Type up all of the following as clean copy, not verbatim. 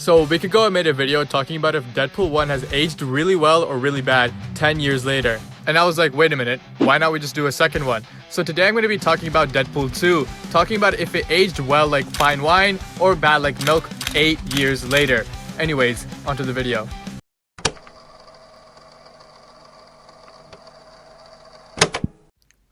So we could go and make a video talking about if Deadpool 1 has aged really well or really bad 10 years later. And I was like, wait a minute, why not we just do a second one? So today I'm going to be talking about Deadpool 2, talking about if it aged well like fine wine or bad like milk 8 years later. Anyways, onto the video.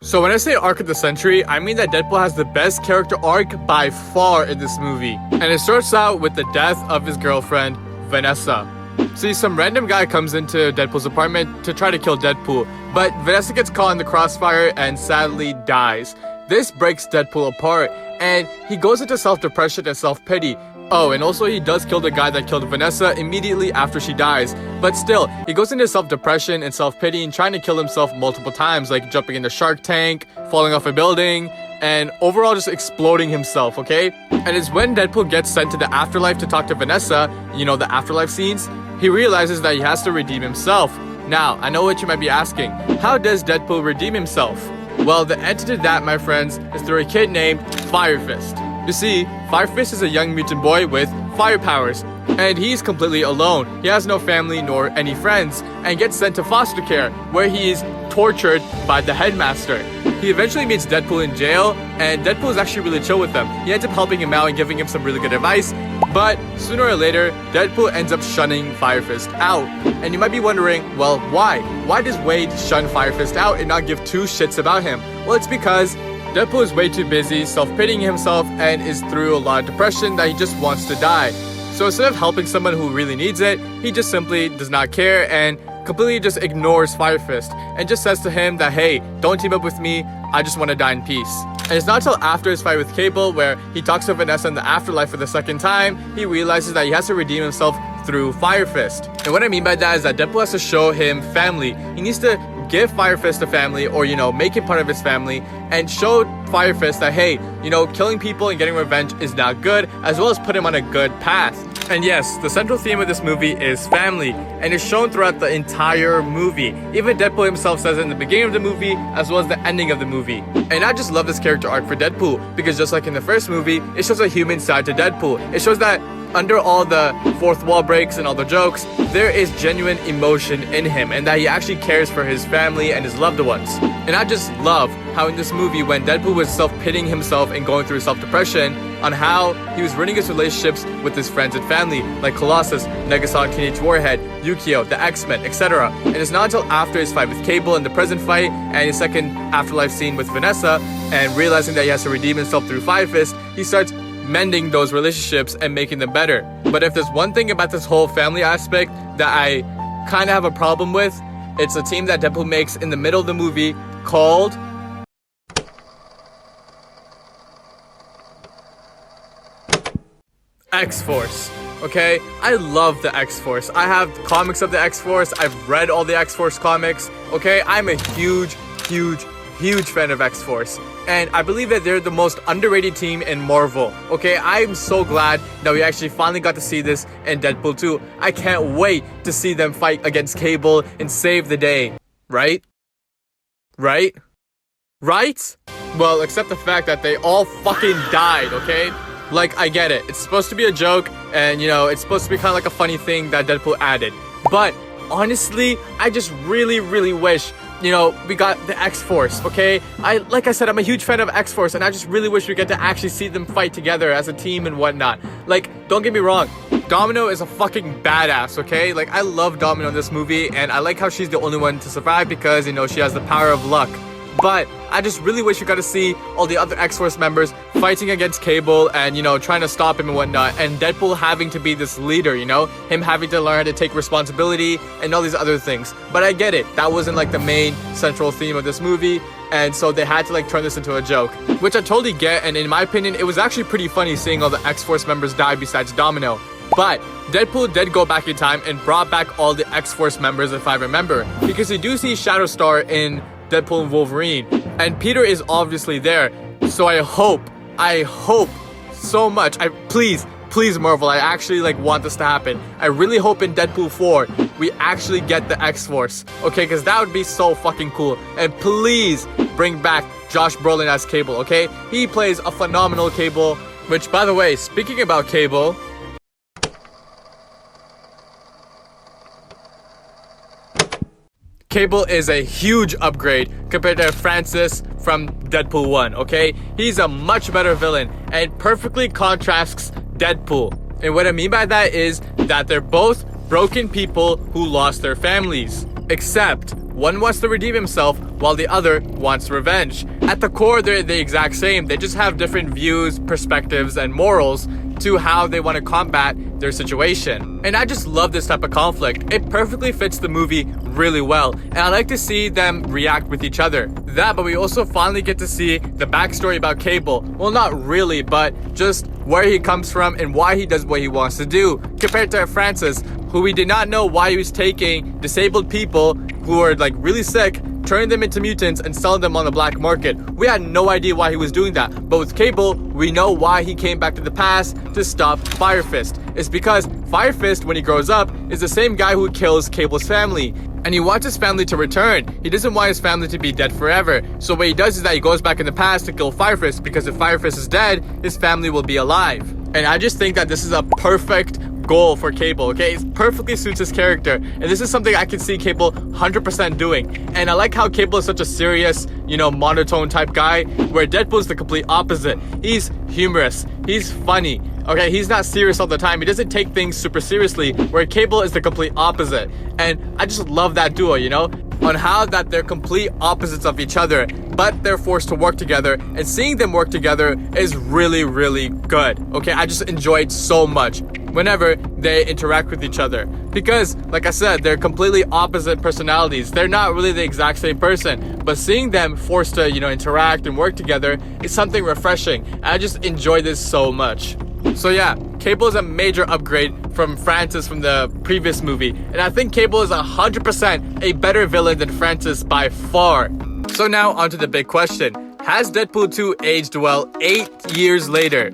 So when I say arc of the century, I mean that Deadpool has the best character arc by far in this movie. And it starts out with the death of his girlfriend, Vanessa. See, some random guy comes into Deadpool's apartment to try to kill Deadpool, but Vanessa gets caught in the crossfire and sadly dies. This breaks Deadpool apart, and he goes into self-depression and self-pity. Oh, and also he does kill the guy that killed Vanessa immediately after she dies. But still, he goes into self-depression and self-pity and trying to kill himself multiple times, like jumping in the shark tank, falling off a building, and overall just exploding himself, okay? And it's when Deadpool gets sent to the afterlife to talk to Vanessa, you know, the afterlife scenes, he realizes that he has to redeem himself. Now, I know what you might be asking. How does Deadpool redeem himself? Well, the answer to that, my friends, is through a kid named Fire Fist. You see, Fire Fist is a young mutant boy with fire powers, and he's completely alone. He has no family nor any friends, and gets sent to foster care, where he is tortured by the headmaster. He eventually meets Deadpool in jail, and Deadpool is actually really chill with him. He ends up helping him out and giving him some really good advice, but sooner or later, Deadpool ends up shunning Fire Fist out. And you might be wondering, well, why? Why does Wade shun Fire Fist out and not give two shits about him? Well, it's because Deadpool is way too busy self-pitying himself and is through a lot of depression that he just wants to die. So instead of helping someone who really needs it, he just simply does not care and completely just ignores Fire Fist and just says to him that, hey, don't team up with me, I just want to die in peace. And it's not until after his fight with Cable, where he talks to Vanessa in the afterlife for the second time, he realizes that he has to redeem himself through Fire Fist. And what I mean by that is that Deadpool has to show him family. He needs to give Fire Fist a family, or, you know, make him part of his family, and show Fire Fist that, hey, you know, killing people and getting revenge is not good, as well as put him on a good path. And yes, the central theme of this movie is family, and it's shown throughout the entire movie. Even Deadpool himself says it in the beginning of the movie, as well as the ending of the movie. And I just love this character arc for Deadpool, because just like in the first movie, it shows a human side to Deadpool. It shows that under all the fourth wall breaks and all the jokes, there is genuine emotion in him, and that he actually cares for his family and his loved ones. And I just love how in this movie, when Deadpool was self-pitying himself and going through self-depression, on how he was ruining his relationships with his friends and family, like Colossus, Negasonic Teenage Warhead, Yukio, the X-Men, etc. And it's not until after his fight with Cable and the present fight, and his second afterlife scene with Vanessa, and realizing that he has to redeem himself through Fire Fist, he starts mending those relationships and making them better. But if there's one thing about this whole family aspect that I kind of have a problem with, it's a team that Deadpool makes in the middle of the movie called X-Force. Okay, I love the X-Force. I have comics of the X-Force. I've read all the X-Force comics. Okay, I'm a huge fan of X-Force, and I believe that they're the most underrated team in Marvel. Okay, I'm so glad that we actually finally got to see this in Deadpool 2. I can't wait to see them fight against Cable and save the day. Right? Well, except the fact that they all fucking died, okay? Like, I get it. It's supposed to be a joke, and, you know, it's supposed to be kind of like a funny thing that Deadpool added. But, honestly, I just really wish, you know, we got the X-Force, okay? Like I said, I'm a huge fan of X-Force, and I just really wish we get to actually see them fight together as a team and whatnot. Like, don't get me wrong, Domino is a fucking badass, okay? Like, I love Domino in this movie, and I like how she's the only one to survive because, you know, she has the power of luck. But I just really wish we got to see all the other X-Force members fighting against Cable and, you know, trying to stop him and whatnot. And Deadpool having to be this leader, you know? Him having to learn how to take responsibility and all these other things. But I get it. That wasn't like the main central theme of this movie. And so they had to like turn this into a joke, which I totally get. And in my opinion, it was actually pretty funny seeing all the X-Force members die besides Domino. But Deadpool did go back in time and brought back all the X-Force members, if I remember. Because you do see Shatterstar in Deadpool and Wolverine, and Peter is obviously there. So I hope so much, please Marvel, I actually like want this to happen. I really hope in Deadpool 4 we actually get the X-Force, okay? Because that would be so fucking cool. And please bring back Josh Brolin as Cable, okay? He plays a phenomenal Cable, which, by the way, speaking about Cable, Cable is a huge upgrade compared to Francis from Deadpool 1, okay? He's a much better villain and perfectly contrasts Deadpool. And what I mean by that is that they're both broken people who lost their families. Except one wants to redeem himself while the other wants revenge. At the core, they're the exact same. They just have different views, perspectives, and morals to how they want to combat their situation. And I just love this type of conflict. It perfectly fits the movie really well, and I like to see them react with each other. But we also finally get to see the backstory about Cable. Well, not really, but just where he comes from and why he does what he wants to do, compared to Francis, who we did not know why he was taking disabled people who are like really sick, turning them into mutants and selling them on the black market. We had no idea why he was doing that. But with Cable, we know why he came back to the past to stop Fire Fist. It's because Fire Fist, when he grows up, is the same guy who kills Cable's family. And he wants his family to return. He doesn't want his family to be dead forever. So what he does is that he goes back in the past to kill Fire Fist, because if Fire Fist is dead, his family will be alive. And I just think that this is a perfect goal for Cable, okay? It perfectly suits his character, and this is something I can see Cable 100% doing. And I like how Cable is such a serious, monotone type guy, where Deadpool is the complete opposite. He's humorous, he's funny, okay? He's not serious all the time. He doesn't take things super seriously, where Cable is the complete opposite. And I just love that duo, on how that they're complete opposites of each other, but they're forced to work together, and seeing them work together is really, really good, okay? I just enjoy it so much whenever they interact with each other, because like I said, they're completely opposite personalities. They're not really the exact same person, but seeing them forced to interact and work together is something refreshing. I just enjoy this so much. So yeah, Cable is a major upgrade from Francis from the previous movie, and I think Cable is 100% a better villain than Francis by far. So now onto the big question: has Deadpool 2 aged well 8 years later?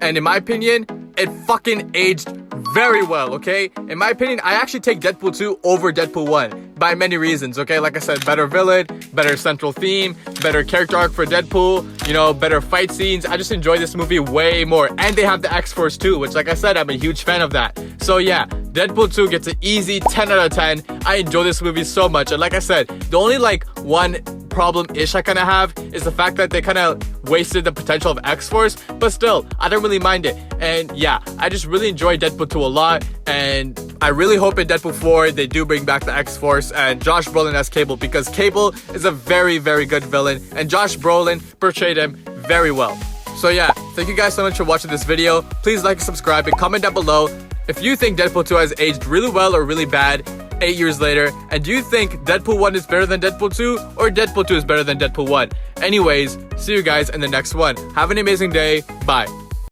And in my opinion, it fucking aged very well, okay? In my opinion, I actually take Deadpool 2 over Deadpool 1 by many reasons, okay? Like I said, better villain, better central theme, better character arc for Deadpool, better fight scenes. I just enjoy this movie way more. And they have the X-Force too, which like I said, I'm a huge fan of that. So yeah, Deadpool 2 gets an easy 10 out of 10. I enjoy this movie so much. And like I said, the only one problem-ish I kind of have is the fact that they kind of wasted the potential of X-Force, but still, I don't really mind it. And yeah, I just really enjoy Deadpool 2 a lot, and I really hope in Deadpool 4 they do bring back the X-Force and Josh Brolin as Cable, because Cable is a very, very good villain, and Josh Brolin portrayed him very well. So yeah, thank you guys so much for watching this video. Please like and subscribe and comment down below if you think Deadpool 2 has aged really well or really bad 8 years later, and do you think Deadpool 1 is better than Deadpool 2, or Deadpool 2 is better than Deadpool 1? Anyways, see you guys in the next one. Have an amazing day. Bye.